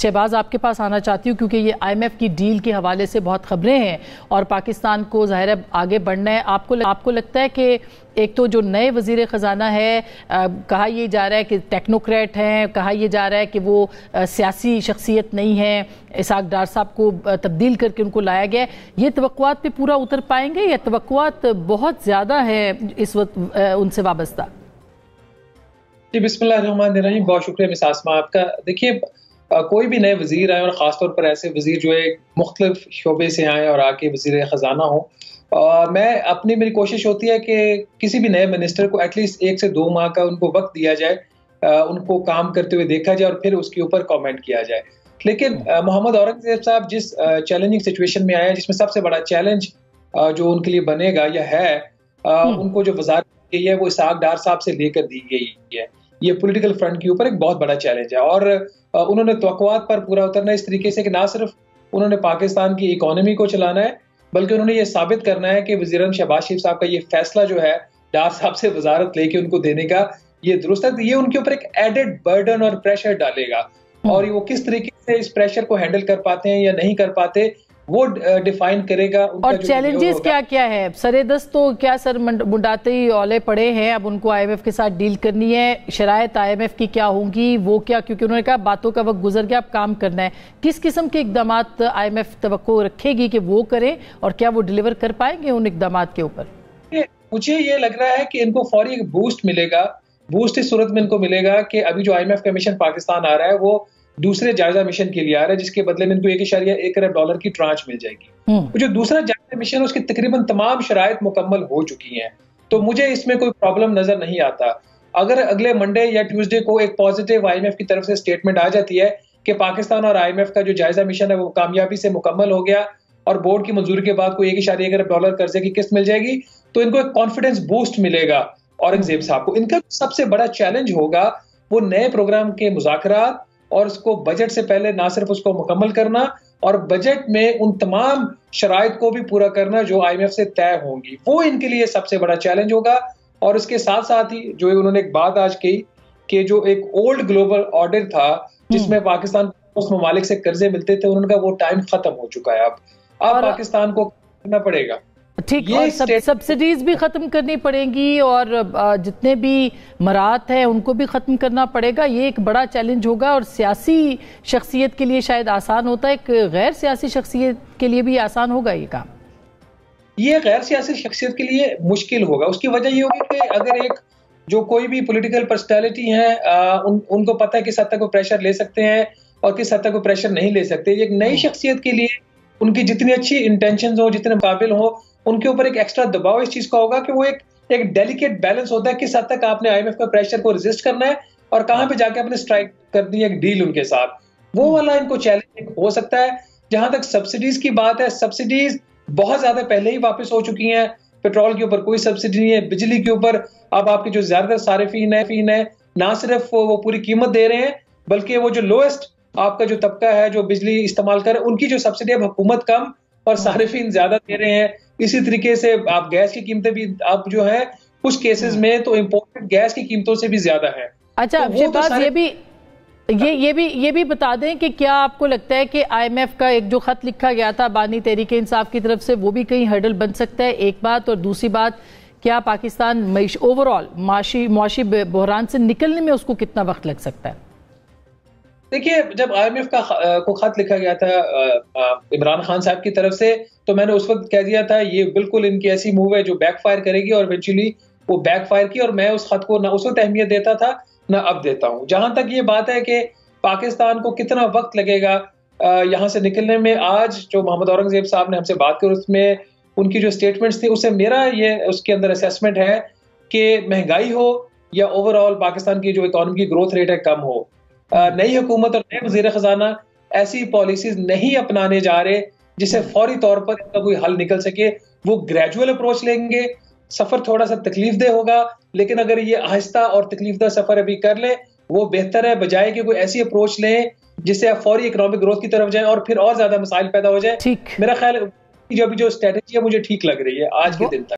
शहबाज आपके पास आना चाहती हूँ क्योंकि ये IMF की डील के हवाले से बहुत खबरें हैं और पाकिस्तान को ज़ाहिर है आगे बढ़ना है। आपको लगता है कि एक तो जो नए वज़ीर ख़जाना है कहा यह जा रहा है कि टेक्नोक्रेट हैं, कहा यह जा रहा है कि वो सियासी शख्सियत नहीं है, इसाक डार साहब को तब्दील करके उनको लाया गया है, ये तवक्कुआत पे पूरा उतर पाएंगे या तवक्कुआत बहुत ज़्यादा है इस वक्त उनसे वाबस्ता? जी बिस्मिल्लाहिर्रहमानिर्रहीम, बहुत शुक्रिया मिस आसमा आपका। देखिए कोई भी नए वजीर आए और ख़ासतौर पर ऐसे वजीर जो एक मुख्तलिफ शोबे से आए और आके वजीर ख़जाना हो, मेरी कोशिश होती है कि किसी भी नए मिनिस्टर को एटलीस्ट 1 से 2 माह का उनको वक्त दिया जाए, उनको काम करते हुए देखा जाए और फिर उसके ऊपर कमेंट किया जाए। लेकिन मोहम्मद औरंगज़ेब साहब जिस चैलेंजिंग सिचुएशन में आए हैं, जिसमें सबसे बड़ा चैलेंज जो उनके लिए बनेगा या है, उनको जो वज़ारत दी गई है वो इसाक डार साहब से लेकर दी गई है। ये पॉलिटिकल फ्रंट के ऊपर एक बहुत बड़ा चैलेंज है और उन्होंने तवक्कुआत पर पूरा उतरना इस तरीके से कि ना सिर्फ उन्होंने पाकिस्तान की इकोनॉमी को चलाना है, बल्कि उन्होंने ये साबित करना है कि वज़ीर-ए-आज़म शहबाज शरीफ साहब का ये फैसला जो है डार साहब से वजारत लेके उनको देने का, ये दुरुस्त है। ये उनके ऊपर एक एडेड बर्डन और प्रेशर डालेगा और वो किस तरीके से इस प्रेशर को हैंडल कर पाते हैं या नहीं कर पाते वो डिफाइन करेगा। और चैलेंजेस क्या क्या है? सरेदस्त तो क्या सर मुंडाते ही औले पड़े हैं, अब उनको IMF के साथ डील करनी है, शरायत IMF की क्या होंगी वो क्या, क्योंकि उन्होंने कहा बातों का वक्त गुजर गया, अब काम करना है। किस किस्म के इकदाम IMF तवक्को रखेगी कि वो करें और क्या वो डिलीवर कर पाएंगे उन इकदाम के ऊपर? मुझे ये लग रहा है कि इनको फौरी एक बूस्ट मिलेगा। बूस्ट इस सूरत में इनको मिलेगा कि अभी जो IMF का मिशन पाकिस्तान आ रहा है वो दूसरे जायजा मिशन के लिए आ रहा है, जिसके बदले में इनको $1.1 अरब की ट्रांच मिल जाएगी। जो दूसरा जायजा मिशन है उसकी तकरीबन तमाम शराइत मुकम्मल हो चुकी हैं, तो मुझे इसमें कोई प्रॉब्लम नजर नहीं आता। अगर अगले मंडे या ट्यूसडे को एक पॉजिटिव IMF की तरफ से स्टेटमेंट आ जाती है कि पाकिस्तान और IMF का जो जायजा मिशन है वो कामयाबी से मुकम्मल हो गया और बोर्ड की मंजूरी के बाद कोई $1.1 अरब कर्जे की किस्त मिल जाएगी, तो इनको एक कॉन्फिडेंस बूस्ट मिलेगा औरंगजेब साहब को। इनका सबसे बड़ा चैलेंज होगा वो नए प्रोग्राम के मुज़ाकरात और उसको बजट से पहले ना सिर्फ उसको मुकम्मल करना और बजट में उन तमाम शराइत को भी पूरा करना जो IMF से तय होंगी, वो इनके लिए सबसे बड़ा चैलेंज होगा। और उसके साथ साथ ही जो उन्होंने एक बात आज कही कि जो एक ओल्ड ग्लोबल ऑर्डर था जिसमें पाकिस्तान को उस ममालिक से कर्जे मिलते थे, उनका वो टाइम खत्म हो चुका है। अब पाकिस्तान को करना पड़ेगा, ठीक, और सब्सिडीज भी खत्म करनी पड़ेंगी और जितने भी मराहत हैं उनको भी खत्म करना पड़ेगा। ये एक बड़ा चैलेंज होगा और सियासी शख्सियत के लिए शायद आसान होता है, एक गैर सियासी शख्सियत के लिए भी आसान होगा ये काम? ये गैर सियासी शख्सियत के लिए मुश्किल होगा। उसकी वजह ये होगी कि अगर एक जो कोई भी पॉलिटिकल पर्सनैलिटी है उनको पता है किस हद तक वो प्रेशर ले सकते हैं और किस हद तक वो प्रेशर नहीं ले सकते। एक नई शख्सियत के लिए उनकी जितनी अच्छी इंटेंशंस हो, जितने काबिल हो, उनके ऊपर एक एक्स्ट्रा दबाव इस चीज का होगा कि वो एक डेलिकेट बैलेंस होता है किस हद तक आपने IMF का प्रेशर को रेजिस्ट करना है और कहां पे जाके आपने स्ट्राइक करनी है एक डील उनके साथ। वो वाला इनको चैलेंज हो सकता है। जहां तक सब्सिडीज की बात है, सब्सिडीज बहुत ज्यादा पहले ही वापस हो चुकी हैं। पेट्रोल के ऊपर कोई सब्सिडी नहीं है, बिजली के ऊपर अब आपके जो ज्यादातर सारिफीन है ना सिर्फ वो पूरी कीमत दे रहे हैं, बल्कि वो जो लोएस्ट आपका जो तबका है जो बिजली इस्तेमाल कर उनकी जो सब्सिडी अब हुकूमत कम और सारिफीन ज्यादा दे रहे हैं। इसी तरीके से आप गैस की कीमतें भी आप जो है कुछ केसेस में तो इंपोर्टेड गैस की कीमतों से भी ज्यादा है। अच्छा, तो ये भी बता दें कि क्या आपको लगता है कि IMF का एक जो खत लिखा गया था बानी तहरीके इंसाफ की तरफ से वो भी कहीं हर्डल बन सकता है? एक बात, और दूसरी बात, क्या पाकिस्तान ओवरऑल मुआशी बहरान से निकलने में उसको कितना वक्त लग सकता है? देखिए, जब IMF को खत लिखा गया था इमरान खान साहब की तरफ से, तो मैंने उस वक्त कह दिया था ये बिल्कुल इनकी ऐसी मूव है जो बैकफायर करेगी और इवेंचुअली वो बैकफायर की। और मैं उस खत को ना उस वक्त अहमियत देता था ना अब देता हूं। जहां तक ये बात है कि पाकिस्तान को कितना वक्त लगेगा यहां से निकलने में, आज जो मोहम्मद औरंगजेब साहब ने हमसे बात की उसमें उनकी जो स्टेटमेंट्स थी उससे मेरा ये उसके अंदर असेसमेंट है कि महंगाई हो या ओवरऑल पाकिस्तान की जो इकोनॉमी की ग्रोथ रेट है कम हो, नई हुकूमत और नए वज़ीर ख़जाना ऐसी पॉलिसीज नहीं अपनाने जा रहे जिससे फौरी तौर पर इसका कोई हल निकल सके। वो ग्रेजुअल अप्रोच लेंगे, सफर थोड़ा सा तकलीफदेह होगा, लेकिन अगर ये आहिस्ता और तकलीफदेह सफर अभी कर ले वो बेहतर है, बजाय कि कोई ऐसी अप्रोच लें जिससे आप फौरी इकोनॉमिक ग्रोथ की तरफ जाएं और फिर और ज्यादा मसाइल पैदा हो जाए। मेरा ख्याल जो स्ट्रेटेजी है मुझे ठीक लग रही है आज के दिन तक।